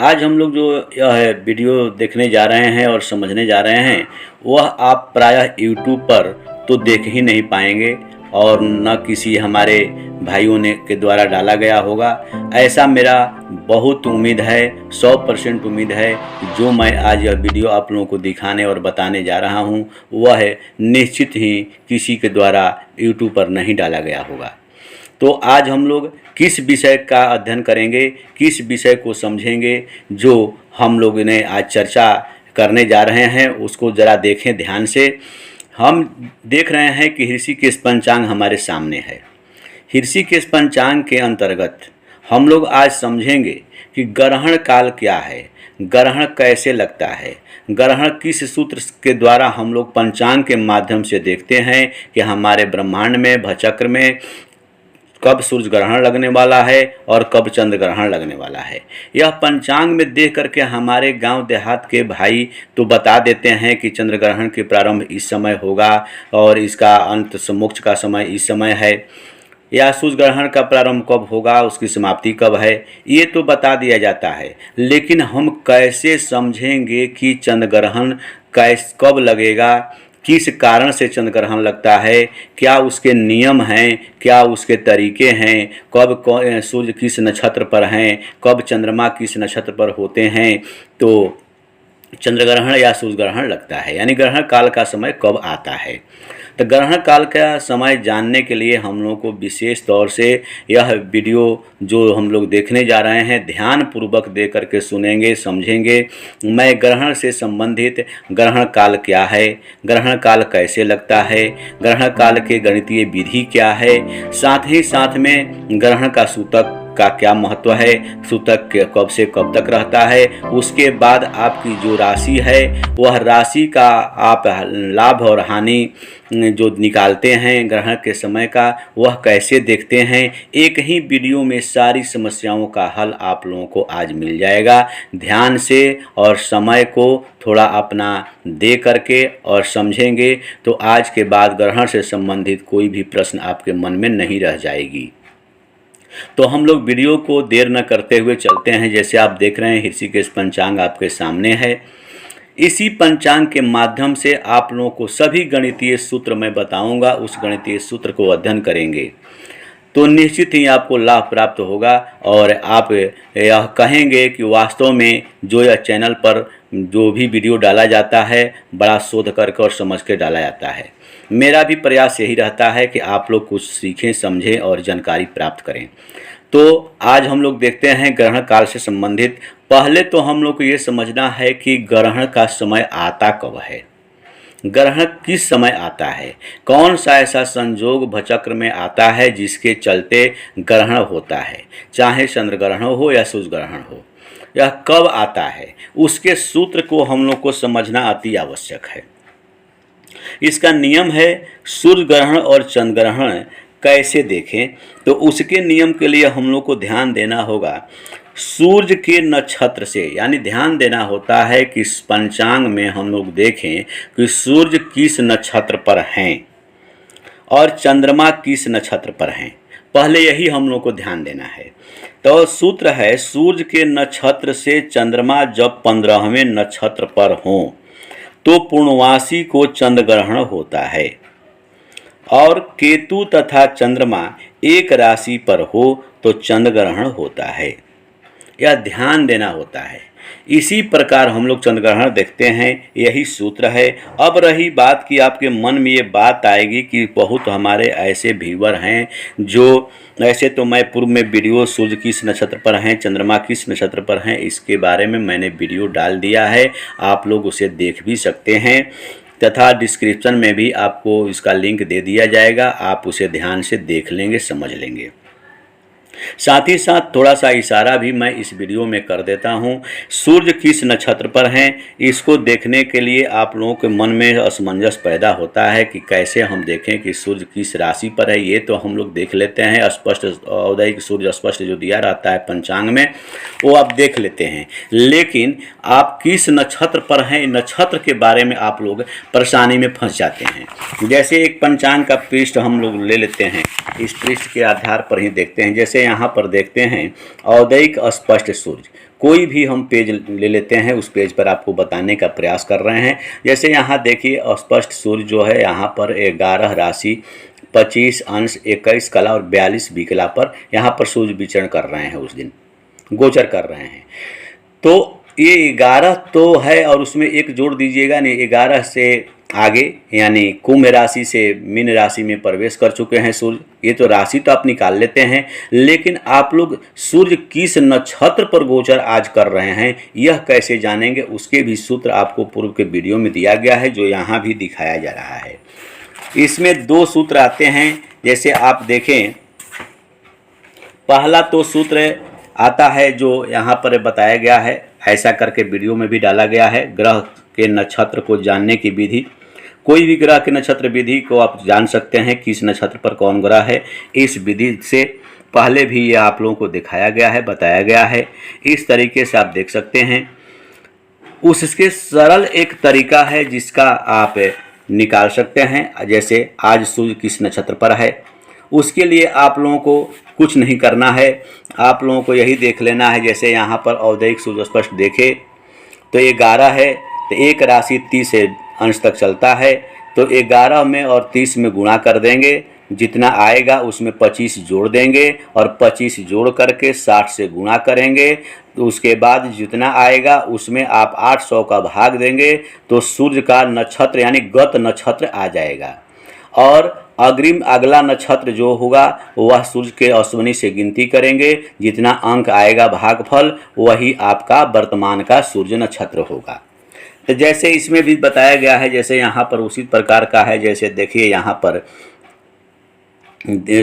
आज हम लोग जो यह वीडियो देखने जा रहे हैं और समझने जा रहे हैं वह आप प्रायः यूट्यूब पर तो देख ही नहीं पाएंगे और न किसी हमारे भाइयों ने के द्वारा डाला गया होगा। ऐसा मेरा बहुत उम्मीद है, 100% उम्मीद है कि जो मैं आज यह वीडियो आप लोगों को दिखाने और बताने जा रहा हूँ वह है निश्चित ही किसी के द्वारा यूट्यूब पर नहीं डाला गया होगा। तो आज हम लोग किस विषय का अध्ययन करेंगे, किस विषय को समझेंगे, जो हम लोग ने आज चर्चा करने जा रहे हैं उसको ज़रा देखें ध्यान से। हम देख रहे हैं कि ऋषिकेश पंचांग हमारे सामने है। ऋषिकेश पंचांग के अंतर्गत हम लोग आज समझेंगे कि ग्रहण काल क्या है, ग्रहण कैसे लगता है, ग्रहण किस सूत्र के द्वारा हम लोग पंचांग के माध्यम से देखते हैं कि हमारे ब्रह्मांड में भचक्र में कब सूर्य ग्रहण लगने वाला है और कब चंद्र ग्रहण लगने वाला है। यह पंचांग में देख करके हमारे गांव देहात के भाई तो बता देते हैं कि चंद्र ग्रहण के प्रारंभ इस समय होगा और इसका अंत मोक्ष का समय इस समय है, या सूर्य ग्रहण का प्रारंभ कब होगा, उसकी समाप्ति कब है, ये तो बता दिया जाता है। लेकिन हम कैसे समझेंगे कि चंद्र ग्रहण कब लगेगा, किस कारण से चंद्र ग्रहण लगता है, क्या उसके नियम हैं, क्या उसके तरीके हैं, कब सूर्य किस नक्षत्र पर हैं, कब चंद्रमा किस नक्षत्र पर होते हैं, तो चंद्र ग्रहण या सूर्य ग्रहण लगता है, यानी ग्रहण काल का समय कब आता है। तो ग्रहण काल का समय जानने के लिए हम लोगों को विशेष तौर से यह वीडियो जो हम लोग देखने जा रहे हैं ध्यान पूर्वक देख करके सुनेंगे, समझेंगे। मैं ग्रहण से संबंधित ग्रहण काल क्या है, ग्रहण काल कैसे लगता है, ग्रहण काल के गणितीय विधि क्या है, साथ ही साथ में ग्रहण का सूतक का क्या महत्व है, सूतक कब से कब तक रहता है, उसके बाद आपकी जो राशि है वह राशि का आप लाभ और हानि जो निकालते हैं ग्रहण के समय का वह कैसे देखते हैं। एक ही वीडियो में सारी समस्याओं का हल आप लोगों को आज मिल जाएगा। ध्यान से और समय को थोड़ा अपना दे करके और समझेंगे तो आज के बाद ग्रहण से संबंधित कोई भी प्रश्न आपके मन में नहीं रह जाएगी। तो हम लोग वीडियो को देर न करते हुए चलते हैं। जैसे आप देख रहे हैं ऋषिकेश पंचांग आपके सामने है। इसी पंचांग के माध्यम से आप लोगों को सभी गणितीय सूत्र मैं बताऊंगा, उस गणितीय सूत्र को अध्ययन करेंगे तो निश्चित ही आपको लाभ प्राप्त होगा और आप यह कहेंगे कि वास्तव में जो यह चैनल पर जो भी वीडियो डाला जाता है बड़ा शोध करके और समझ के डाला जाता है। मेरा भी प्रयास यही रहता है कि आप लोग कुछ सीखें, समझें और जानकारी प्राप्त करें। तो आज हम लोग देखते हैं ग्रहण काल से संबंधित। पहले तो हम लोग को ये समझना है कि ग्रहण का समय आता कब है, ग्रहण किस समय आता है, कौन सा ऐसा संजोग भचक्र में आता है जिसके चलते ग्रहण होता है, चाहे चंद्र ग्रहण हो या सूर्य ग्रहण हो, यह कब आता है, उसके सूत्र को हम लोग को समझना अति आवश्यक है। इसका नियम है सूर्य ग्रहण और चंद्र ग्रहण कैसे देखें, तो उसके नियम के लिए हम लोग को ध्यान देना होगा सूर्य के नक्षत्र से, यानी ध्यान देना होता है कि पंचांग में हम लोग देखें कि सूर्य किस नक्षत्र पर हैं और चंद्रमा किस नक्षत्र पर हैं। पहले यही हम लोग को ध्यान देना है। तो सूत्र है सूर्य के नक्षत्र से चंद्रमा जब 15वें नक्षत्र पर हों तो पूर्णवासी को चंद्र ग्रहण होता है और केतु तथा चंद्रमा एक राशि पर हो तो चंद्र ग्रहण होता है। यह ध्यान देना होता है। इसी प्रकार हम लोग चंद्र ग्रहण देखते हैं, यही सूत्र है। अब रही बात कि आपके मन में ये बात आएगी कि बहुत हमारे ऐसे व्यूअर हैं जो ऐसे तो मैं पूर्व में वीडियो सूर्य किस नक्षत्र पर हैं, चंद्रमा किस नक्षत्र पर हैं, इसके बारे में मैंने वीडियो डाल दिया है, आप लोग उसे देख भी सकते हैं तथा डिस्क्रिप्शन में भी आपको इसका लिंक दे दिया जाएगा। आप उसे ध्यान से देख लेंगे, समझ लेंगे। साथ ही साथ थोड़ा सा इशारा भी मैं इस वीडियो में कर देता हूं। सूर्य किस नक्षत्र पर हैं इसको देखने के लिए आप लोगों के मन में असमंजस पैदा होता है कि कैसे हम देखें कि सूर्य किस राशि पर है। ये तो हम लोग देख लेते हैं, स्पष्ट औदयिक सूर्य स्पष्ट जो दिया रहता है पंचांग में वो आप देख लेते हैं। लेकिन आप किस नक्षत्र पर हैं, नक्षत्र के बारे में आप लोग परेशानी में फंस जाते हैं। जैसे एक पंचांग का पृष्ठ हम लोग ले लेते हैं, इस पृष्ठ के आधार पर ही देखते हैं। जैसे यहाँ पर देखते हैं औदयिक स्पष्ट सूर्य, कोई भी हम पेज ले लेते हैं, उस पेज पर आपको बताने का प्रयास कर रहे हैं। जैसे यहाँ देखिए स्पष्ट सूर्य जो है यहाँ पर 11 राशि 25 अंश 21 कला और 42 विकला पर यहाँ पर सूर्य विचरण कर रहे हैं, उस दिन गोचर कर रहे हैं। तो ये 11 तो है और उसमें एक जोड़ दीजिएगा नहीं, 11 से आगे यानी कुंभ राशि से मीन राशि में प्रवेश कर चुके हैं सूर्य। ये तो राशि तो आप निकाल लेते हैं, लेकिन आप लोग सूर्य किस नक्षत्र पर गोचर आज कर रहे हैं यह कैसे जानेंगे, उसके भी सूत्र आपको पूर्व के वीडियो में दिया गया है, जो यहाँ भी दिखाया जा रहा है। इसमें 2 सूत्र आते हैं। जैसे आप देखें, पहला तो सूत्र आता है जो यहाँ पर बताया गया है, ऐसा करके वीडियो में भी डाला गया है, ग्रह के नक्षत्र को जानने की विधि। कोई भी ग्रह के नक्षत्र विधि को आप जान सकते हैं, किस नक्षत्र पर कौन ग्रह है। इस विधि से पहले भी ये आप लोगों को दिखाया गया है, बताया गया है। इस तरीके से आप देख सकते हैं। उसके सरल एक तरीका है जिसका आप निकाल सकते हैं। जैसे आज सूर्य किस नक्षत्र पर है, उसके लिए आप लोगों को कुछ नहीं करना है, आप लोगों को यही देख लेना है। जैसे यहाँ पर औदयिक सूर्य स्पष्ट देखे तो 11 है, तो एक राशि 30 अंश तक चलता है, तो 11 में और 30 में गुणा कर देंगे, जितना आएगा उसमें 25 जोड़ देंगे और 25 जोड़ करके 60 से गुणा करेंगे। तो उसके बाद जितना आएगा उसमें आप 800 का भाग देंगे, तो सूर्य का नक्षत्र यानी गत नक्षत्र आ जाएगा। और अग्रिम अगला नक्षत्र जो होगा वह सूर्य के अश्विनी से गिनती करेंगे, जितना अंक आएगा भागफल वही आपका वर्तमान का सूर्य नक्षत्र होगा। तो जैसे इसमें भी बताया गया है, जैसे यहाँ पर उसी प्रकार का है। जैसे देखिए यहाँ पर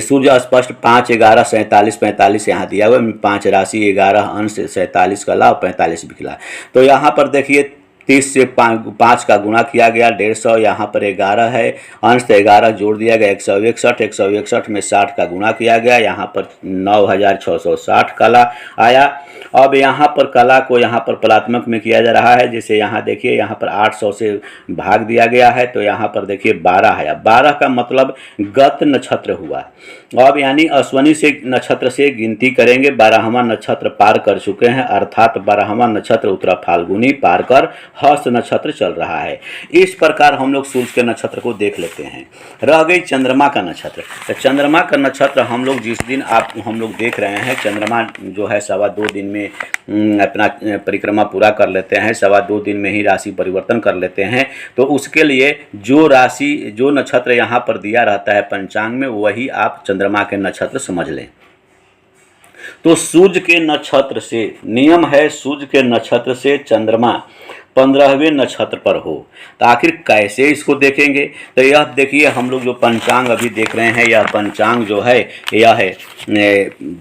सूर्य स्पष्ट 5 11 47 45 यहाँ दिया हुआ है, 5 राशि 11 अंश 47 कला और 45 विकला। तो यहाँ पर देखिए 30 से 5 का गुणा किया गया 150, यहाँ पर 11 है, अंश 11 जोड़ दिया गया 161, 161 में 60 का गुणा किया गया, यहाँ पर 9660 कला आया। अब यहाँ पर कला को यहाँ पर पलात्मक में किया जा रहा है। जैसे यहाँ देखिए यहाँ पर 800 से भाग दिया गया है, तो यहाँ पर देखिए 12 है। 12 का मतलब गत नक्षत्र हुआ। अब यानी अश्विनी से नक्षत्र से गिनती करेंगे, 12वां नक्षत्र पार कर चुके हैं, अर्थात 12वां नक्षत्र उत्तरा फाल्गुनी पार कर हस्त नक्षत्र चल रहा है। इस प्रकार हम लोग सूर्य के नक्षत्र को देख लेते हैं। रह गई चंद्रमा का नक्षत्र। तो चंद्रमा का नक्षत्र हम लोग जिस दिन हम लोग देख रहे हैं, चंद्रमा जो है 2.25 दिन में अपना परिक्रमा पूरा कर लेते हैं, 2.25 दिन में ही राशि परिवर्तन कर लेते हैं। तो उसके लिए जो राशि जो नक्षत्र यहाँ पर दिया रहता है पंचांग में, वही आप चंद्रमा के नक्षत्र समझ लें। तो सूर्य के नक्षत्र से नियम है, सूर्य के नक्षत्र से चंद्रमा 15वें नक्षत्र पर हो। तो आखिर कैसे इसको देखेंगे? तो यह देखिए, हम लोग जो पंचांग अभी देख रहे हैं, यह पंचांग जो है यह है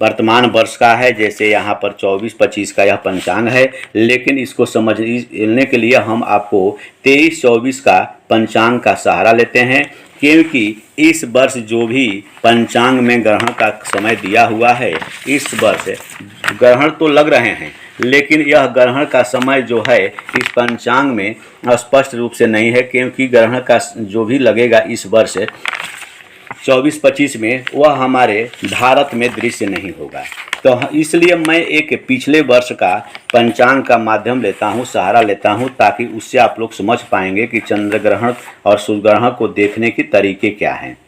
वर्तमान वर्ष का है। जैसे यहाँ पर 24-25 का यह पंचांग है, लेकिन इसको समझने के लिए हम आपको 23-24 का पंचांग का सहारा लेते हैं, क्योंकि इस वर्ष जो भी पंचांग में ग्रहण का समय दिया हुआ है, इस वर्ष ग्रहण तो लग रहे हैं, लेकिन यह ग्रहण का समय जो है इस पंचांग में स्पष्ट रूप से नहीं है, क्योंकि ग्रहण का जो भी लगेगा इस वर्ष 24-25 में, वह हमारे भारत में दृश्य नहीं होगा। तो इसलिए मैं एक पिछले वर्ष का पंचांग का माध्यम लेता हूं, सहारा लेता हूं, ताकि उससे आप लोग समझ पाएंगे कि चंद्र ग्रहण और सूर्य ग्रहण को देखने के तरीके क्या हैं।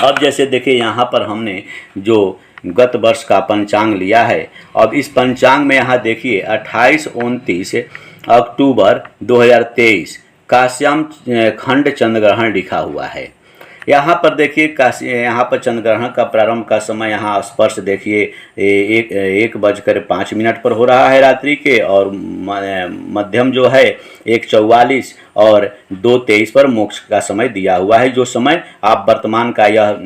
अब जैसे देखिए यहाँ पर हमने जो गत वर्ष का पंचांग लिया है, अब इस पंचांग में यहाँ देखिए 28-29 अक्टूबर 2023 काश्याम खंड चंद्र ग्रहण लिखा हुआ है। यहाँ पर देखिए यहाँ पर चंद्र ग्रहण का प्रारंभ का समय यहाँ स्पर्श देखिए 1:05 पर हो रहा है रात्रि के, और मध्यम जो है 1:44 और 2:23 पर मोक्ष का समय दिया हुआ है। जो समय आप वर्तमान का यह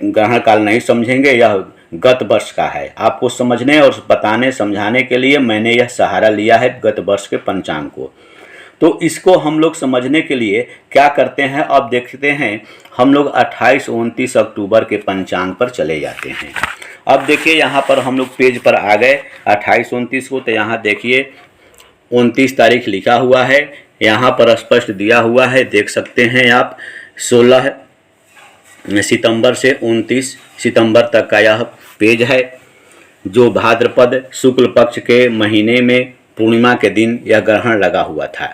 ग्रहण काल नहीं समझेंगे, यह गत वर्ष का है। आपको समझने और बताने समझाने के लिए मैंने यह सहारा लिया है गत वर्ष के पंचांग को। तो इसको हम लोग समझने के लिए क्या करते हैं, अब देखते हैं हम लोग 28-29 अक्टूबर के पंचांग पर चले जाते हैं। अब देखिए यहाँ पर हम लोग पेज पर आ गए 28-29 को। तो यहाँ देखिए 29 तारीख लिखा हुआ है, यहाँ पर स्पष्ट दिया हुआ है, देख सकते हैं आप। 16 सितंबर से 29 सितंबर तक का यह पेज है, जो भाद्रपद शुक्ल पक्ष के महीने में पूर्णिमा के दिन यह ग्रहण लगा हुआ था।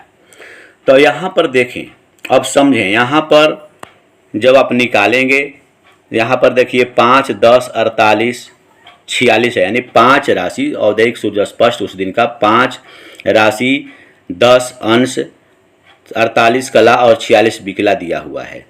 तो यहाँ पर देखें, अब समझें, यहाँ पर जब आप निकालेंगे, यहाँ पर देखिए 5, 10, 48, 46 है, यानी 5 राशि औदयिक सूर्य स्पष्ट उस दिन का 5 राशि 10 अंश 48 कला और 46 बिकला दिया हुआ है।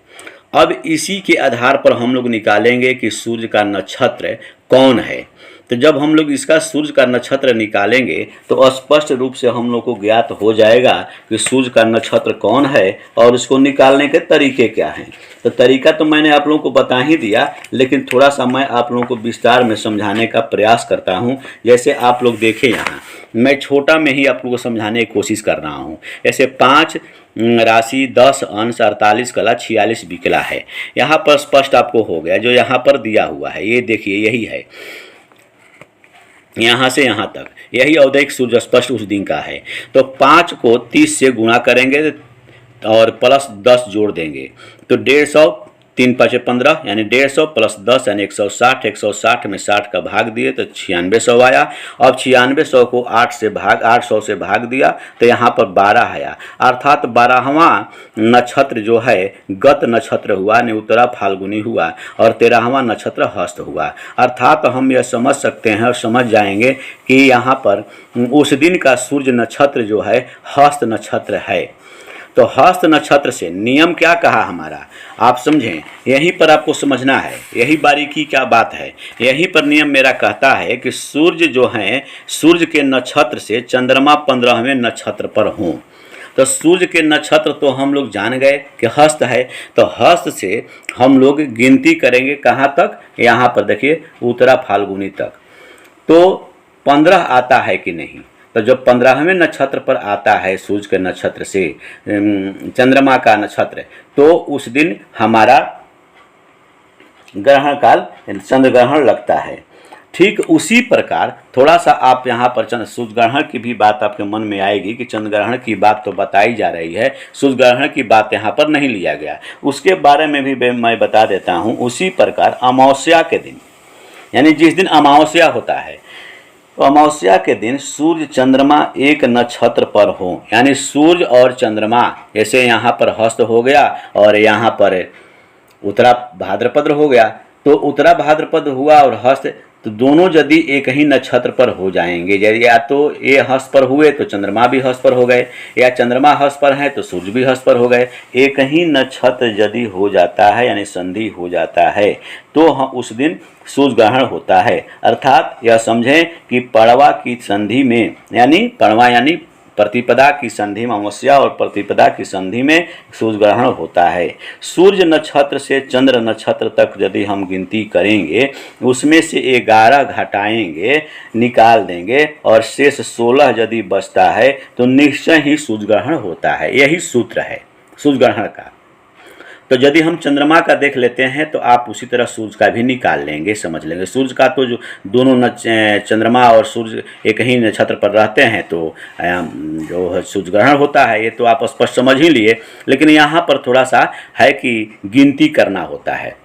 अब इसी के आधार पर हम लोग निकालेंगे कि सूर्य का नक्षत्र कौन है। तो जब हम लोग इसका सूर्य का नक्षत्र निकालेंगे तो स्पष्ट रूप से हम लोग को ज्ञात हो जाएगा कि सूर्य का नक्षत्र कौन है और उसको निकालने के तरीके क्या हैं। तो तरीका तो मैंने आप लोगों को बता ही दिया, लेकिन थोड़ा सा मैं आप लोगों को विस्तार में समझाने का प्रयास करता हूँ। जैसे आप लोग देखें, यहाँ मैं छोटा में ही आप लोगों को समझाने की कोशिश कर रहा हूँ। जैसे 5 राशि 10 अंश 48 कला 46 बिकला है, यहाँ पर स्पष्ट आपको हो गया। जो यहाँ पर दिया हुआ है ये देखिए, यही है, यहाँ से यहाँ तक यही औदयिक सूर्य स्पष्ट उस दिन का है। तो 5 को 30 से गुणा करेंगे और प्लस 10 जोड़ देंगे तो 150, 3 5 15 यानी 150 प्लस 10 यानी 160। 160 में 60 का भाग दिए तो 9600 आया। अब 9600 को 800 से भाग दिया तो यहाँ पर 12 आया, अर्थात 12वां नक्षत्र जो है गत नक्षत्र हुआ, यानी उत्तरा फाल्गुनी हुआ, और 13वां नक्षत्र हस्त हुआ। अर्थात हम यह समझ सकते हैं और समझ जाएंगे कि यहाँ पर उस दिन का सूर्य नक्षत्र जो है हस्त नक्षत्र है। तो हस्त नक्षत्र से नियम क्या कहा हमारा, आप समझें, यहीं पर आपको समझना है, यही बारीकी क्या बात है। यहीं पर नियम मेरा कहता है कि सूर्य जो हैं, सूर्य के नक्षत्र से चंद्रमा 15वें नक्षत्र पर हों। तो सूर्य के नक्षत्र तो हम लोग जान गए कि हस्त है, तो हस्त से हम लोग गिनती करेंगे कहाँ तक, यहाँ पर देखिए उत्तरा फाल्गुनी तक। तो 15 आता है कि नहीं, तो जब 15वें नक्षत्र पर आता है सूर्य के नक्षत्र से चंद्रमा का नक्षत्र, तो उस दिन हमारा ग्रहण काल चंद्र ग्रहण लगता है। ठीक उसी प्रकार थोड़ा सा आप यहाँ पर सूर्य ग्रहण की भी बात आपके मन में आएगी कि चंद्र ग्रहण की बात तो बताई जा रही है, सूर्य ग्रहण की बात यहाँ पर नहीं लिया गया, उसके बारे में भी मैं बता देता हूँ। उसी प्रकार अमावस्या के दिन, यानी जिस दिन अमावस्या होता है, तो अमावस्या के दिन सूर्य चंद्रमा एक नक्षत्र पर हो, यानी सूर्य और चंद्रमा, जैसे यहाँ पर हस्त हो गया और यहाँ पर उत्तरा भाद्रपद हो गया, तो उत्तरा भाद्रपद हुआ और हस्त, तो दोनों यदि एक ही नक्षत्र पर हो जाएंगे, या तो ये हस्त पर हुए तो चंद्रमा भी हस्त पर हो गए, या चंद्रमा हस्त पर है तो सूर्य भी हस्त पर हो गए। एक ही नक्षत्र यदि हो जाता है यानी संधि हो जाता है तो उस दिन सूर्य ग्रहण होता है। अर्थात यह समझें कि पड़वा की संधि में, यानी पड़वा यानी प्रतिपदा की संधि में, अमावस्या और प्रतिपदा की संधि में सूर्य ग्रहण होता है। सूर्य नक्षत्र से चंद्र नक्षत्र तक यदि हम गिनती करेंगे, उसमें से 11 घटाएंगे, निकाल देंगे और शेष 16 यदि बचता है तो निश्चय ही सूर्य ग्रहण होता है। यही सूत्र है सूर्य ग्रहण का। तो यदि हम चंद्रमा का देख लेते हैं तो आप उसी तरह सूर्य का भी निकाल लेंगे, समझ लेंगे। सूर्य का तो जो दोनों चंद्रमा और सूर्य एक ही नक्षत्र पर रहते हैं तो जो सूर्य ग्रहण होता है, ये तो आप स्पष्ट समझ ही लिए, लेकिन यहाँ पर थोड़ा सा है कि गिनती करना होता है।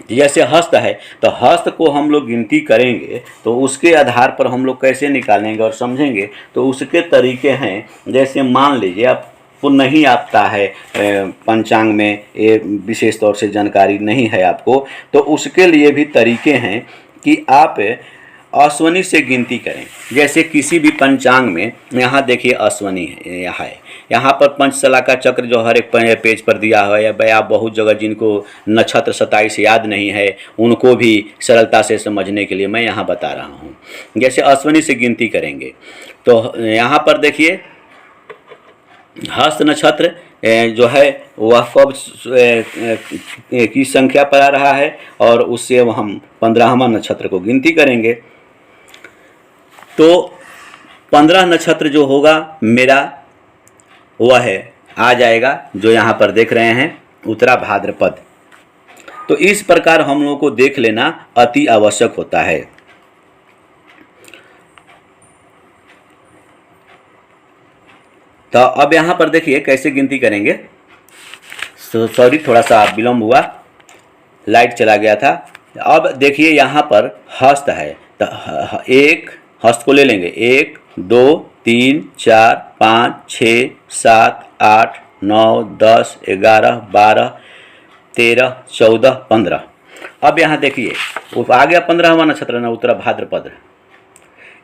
जैसे हस्त है तो हस्त को हम लोग गिनती करेंगे तो उसके आधार पर हम लोग कैसे निकालेंगे और समझेंगे, तो उसके तरीके हैं। जैसे मान लीजिए आप को नहीं आता है पंचांग में, ये विशेष तौर से जानकारी नहीं है आपको, तो उसके लिए भी तरीके हैं कि आप अश्वनी से गिनती करें। जैसे किसी भी पंचांग में यहाँ देखिए अश्वनी है, यहाँ पर पंचसला का चक्र जो हर एक पेज पर दिया हुआ है, या बहुत जगह जिनको नक्षत्र 27 याद नहीं है उनको भी सरलता से समझने के लिए मैं यहाँ बता रहा हूँ। जैसे अश्वनी से गिनती करेंगे तो यहाँ पर देखिए हस्त नक्षत्र जो है वह कब की संख्या पर आ रहा है और उससे हम 15वां नक्षत्र को गिनती करेंगे। तो 15 नक्षत्र जो होगा मेरा वह है आ जाएगा जो यहाँ पर देख रहे हैं उत्तरा भाद्रपद। तो इस प्रकार हम लोगों को देख लेना अति आवश्यक होता है। तो अब यहाँ पर देखिए कैसे गिनती करेंगे। सॉरी थोड़ा सा विलम्ब हुआ। लाइट चला गया था। अब देखिए यहाँ पर हस्त है, तो एक हस्त को ले लेंगे, 1 2 3 4 5 6 7 8 9 10 11 12 13 14 15। अब यहाँ देखिए वो आ गया 15वां नक्षत्र ना, उत्तरा भाद्रपद।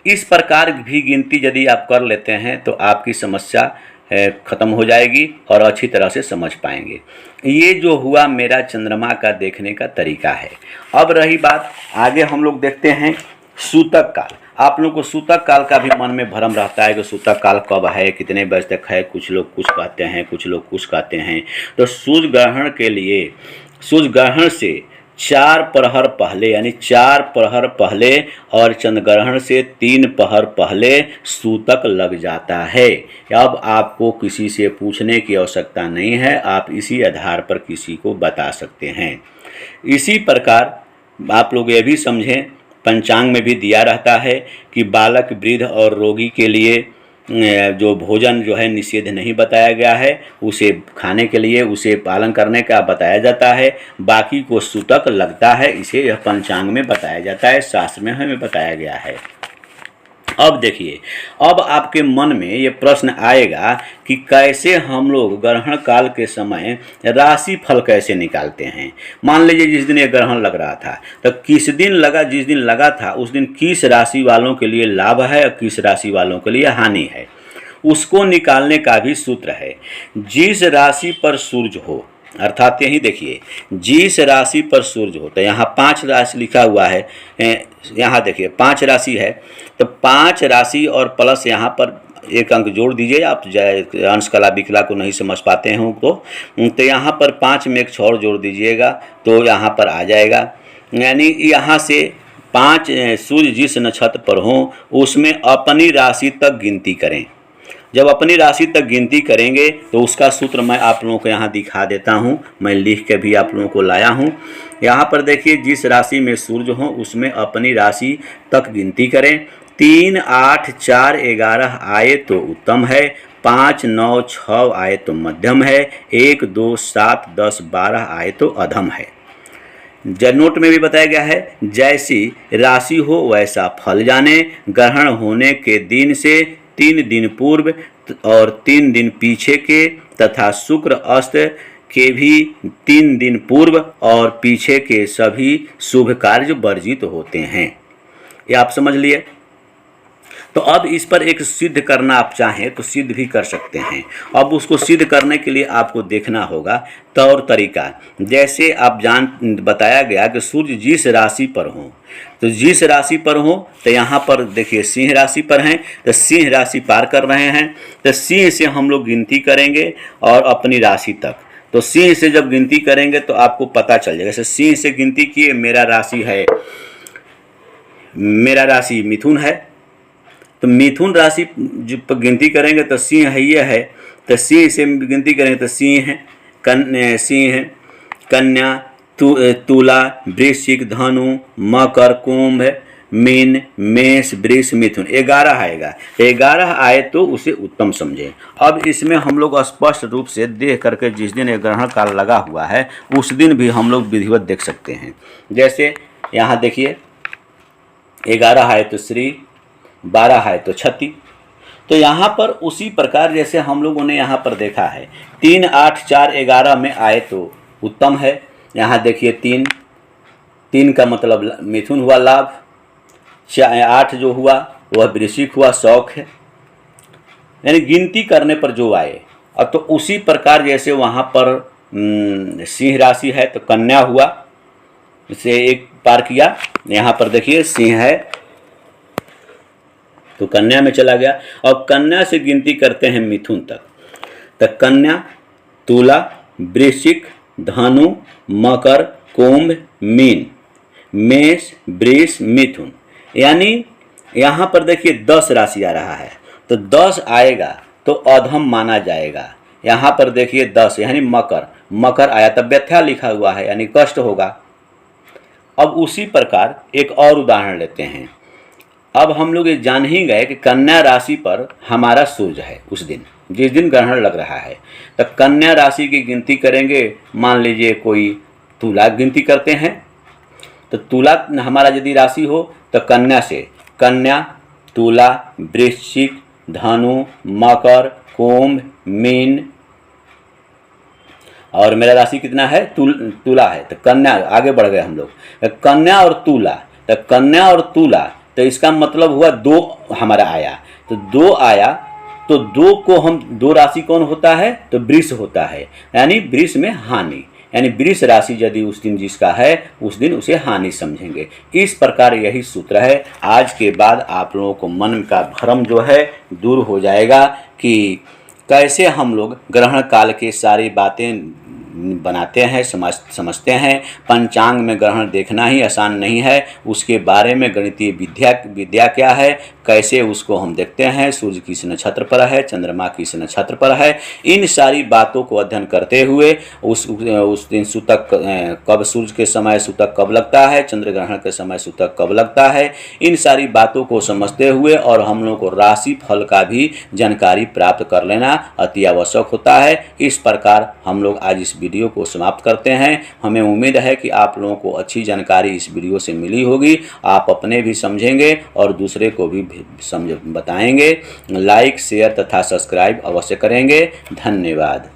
इस प्रकार भी गिनती यदि आप कर लेते हैं तो आपकी समस्या ख़त्म हो जाएगी और अच्छी तरह से समझ पाएंगे। ये जो हुआ मेरा चंद्रमा का देखने का तरीका है। अब रही बात, आगे हम लोग देखते हैं सूतक काल। आप लोगों को सूतक काल का भी मन में भ्रम रहता है कि सूतक काल कब है, कितने बजे तक है, कुछ लोग कुछ कहते हैं, कुछ लोग कुछ कहते हैं। तो सूर्य ग्रहण के लिए, सूर्य ग्रहण से 4 प्रहर पहले यानी 4 प्रहर पहले और चंद्र ग्रहण से 3 प्रहर पहले सूतक लग जाता है। अब आपको किसी से पूछने की आवश्यकता नहीं है, आप इसी आधार पर किसी को बता सकते हैं। इसी प्रकार आप लोग ये भी समझें, पंचांग में भी दिया रहता है कि बालक, वृद्ध और रोगी के लिए जो भोजन जो है निषेध नहीं बताया गया है, उसे खाने के लिए, उसे पालन करने का बताया जाता है। बाकी को सूतक लगता है, इसे यह पंचांग में बताया जाता है, शास्त्र में हमें बताया गया है। अब देखिए, अब आपके मन में ये प्रश्न आएगा कि कैसे हम लोग ग्रहण काल के समय राशि फल कैसे निकालते हैं। मान लीजिए जिस दिन ये ग्रहण लग रहा था तो किस दिन लगा, जिस दिन लगा था उस दिन किस राशि वालों के लिए लाभ है और किस राशि वालों के लिए हानि है, उसको निकालने का भी सूत्र है। जिस राशि पर सूर्य हो, अर्थात यही देखिए, जिस राशि पर सूर्य हो, तो यहाँ 5 राशि लिखा हुआ है, यहाँ देखिए 5 राशि है, तो 5 राशि और प्लस यहाँ पर 1 अंक जोड़ दीजिए। आप अंश कला विकला को नहीं समझ पाते हैं तो यहाँ पर 5 में 1 6 जोड़ दीजिएगा तो यहाँ पर आ जाएगा। यानी यहाँ से 5 सूर्य जिस नक्षत्र पर हो उसमें अपनी राशि तक गिनती करें। जब अपनी राशि तक गिनती करेंगे तो उसका सूत्र मैं आप लोगों को यहाँ दिखा देता हूँ, मैं लिख के भी आप लोगों को लाया हूँ। यहाँ पर देखिए, जिस राशि में सूर्य हो उसमें अपनी राशि तक गिनती करें। 3 8 4 11 आए तो उत्तम है, 5 9 6 आए तो मध्यम है, 1 2 7 10 12 आए तो अधम है। नोट में भी बताया गया है, जैसी राशि हो वैसा फल जाने। ग्रहण होने के दिन से 3 दिन पूर्व और 3 दिन पीछे के तथा शुक्र अस्त के भी 3 दिन पूर्व और पीछे के सभी शुभ कार्य वर्जित होते हैं। ये आप समझ लिए। तो अब इस पर एक सिद्ध करना आप चाहें तो सिद्ध भी कर सकते हैं। अब उसको सिद्ध करने के लिए आपको देखना होगा तौर तरीका। जैसे आप बताया गया कि सूर्य जिस राशि पर हो, तो जिस राशि पर हो तो यहाँ पर देखिए सिंह राशि पर हैं, तो सिंह राशि पार कर रहे हैं, तो सिंह से हम लोग गिनती करेंगे और अपनी राशि तक। तो सिंह से जब गिनती करेंगे तो आपको पता चल जाएगा। जैसे सिंह से गिनती किए, मेरा राशि मिथुन है, तो मिथुन राशि पर गिनती करेंगे तो सिंह है, ये है, तो सिंह से गिनती करेंगे तो सिंह है, कन्या, तुला, वृश्चिक, धनु, मकर, कुंभ, मीन, मेष, वृष, मिथुन, 11 आएगा। 11 आए तो उसे उत्तम समझें। अब इसमें हम लोग स्पष्ट रूप से देख करके जिस दिन ग्रहण काल लगा हुआ है उस दिन भी हम लोग विधिवत देख सकते हैं। जैसे यहाँ देखिए, 11 आए तो श्री, 12 है तो क्षति। तो यहाँ पर उसी प्रकार जैसे हम लोगों ने यहाँ पर देखा है, 3 8 4 11 में आए तो उत्तम है। यहाँ देखिए 3 का मतलब मिथुन हुआ लाभ, 8 जो हुआ वह वृश्चिक हुआ शौक है, यानी गिनती करने पर जो आए। अब तो उसी प्रकार जैसे वहाँ पर सिंह राशि है तो कन्या हुआ, इसे 1 पार किया। यहाँ पर देखिए सिंह है तो कन्या में चला गया। और कन्या से गिनती करते हैं मिथुन तक, तो कन्या, तुला, वृश्चिक, धनु, मकर, कुंभ, मीन, मेष, वृष, मिथुन, यानी यहाँ पर देखिए 10 राशि आ रहा है, तो 10 आएगा तो अधम माना जाएगा। यहाँ पर देखिए 10 यानी मकर आया, तब व्यथ्या लिखा हुआ है यानी कष्ट होगा। अब उसी प्रकार एक और उदाहरण लेते हैं। अब हम लोग ये जान ही गए कि कन्या राशि पर हमारा सूर्य है उस दिन, जिस दिन ग्रहण लग रहा है, तो कन्या राशि की गिनती करेंगे। मान लीजिए कोई तुला गिनती करते हैं। तो तुला हमारा यदि राशि हो तो कन्या से कन्या, तुला, वृश्चिक, धनु, मकर, कुंभ, मीन, और मेरा राशि कितना है? तुला है। तो कन्या, आगे बढ़ गए हम लोग। कन्या और तुला, तो कन्या और तुला, तो इसका मतलब हुआ 2 हमारा आया। तो 2 आया, तो 2 को हम, 2 राशि कौन होता है? तो वृष होता है, यानी वृष में हानि, यानी वृष राशि यदि उस दिन जिसका है उस दिन उसे हानि समझेंगे। इस प्रकार यही सूत्र है। आज के बाद आप लोगों को मन का भ्रम जो है दूर हो जाएगा कि कैसे हम लोग ग्रहण काल के सारी बातें बनाते हैं, समझते हैं। पंचांग में ग्रहण देखना ही आसान नहीं है, उसके बारे में गणितीय विद्या क्या है, कैसे उसको हम देखते हैं, सूर्य किस नक्षत्र पर है, चंद्रमा किस नक्षत्र पर है, इन सारी बातों को अध्ययन करते हुए उस दिन सूतक कब, सूर्य के समय सूतक कब लगता है, चंद्र ग्रहण के समय सूतक कब लगता है, इन सारी बातों को समझते हुए और हम लोग को राशि फल का भी जानकारी प्राप्त कर लेना अति आवश्यक होता है। इस प्रकार हम लोग आज इस वीडियो को समाप्त करते हैं। हमें उम्मीद है कि आप लोगों को अच्छी जानकारी इस वीडियो से मिली होगी। आप अपने भी समझेंगे और दूसरे को भी बताएंगे। लाइक, शेयर तथा सब्सक्राइब अवश्य करेंगे। धन्यवाद।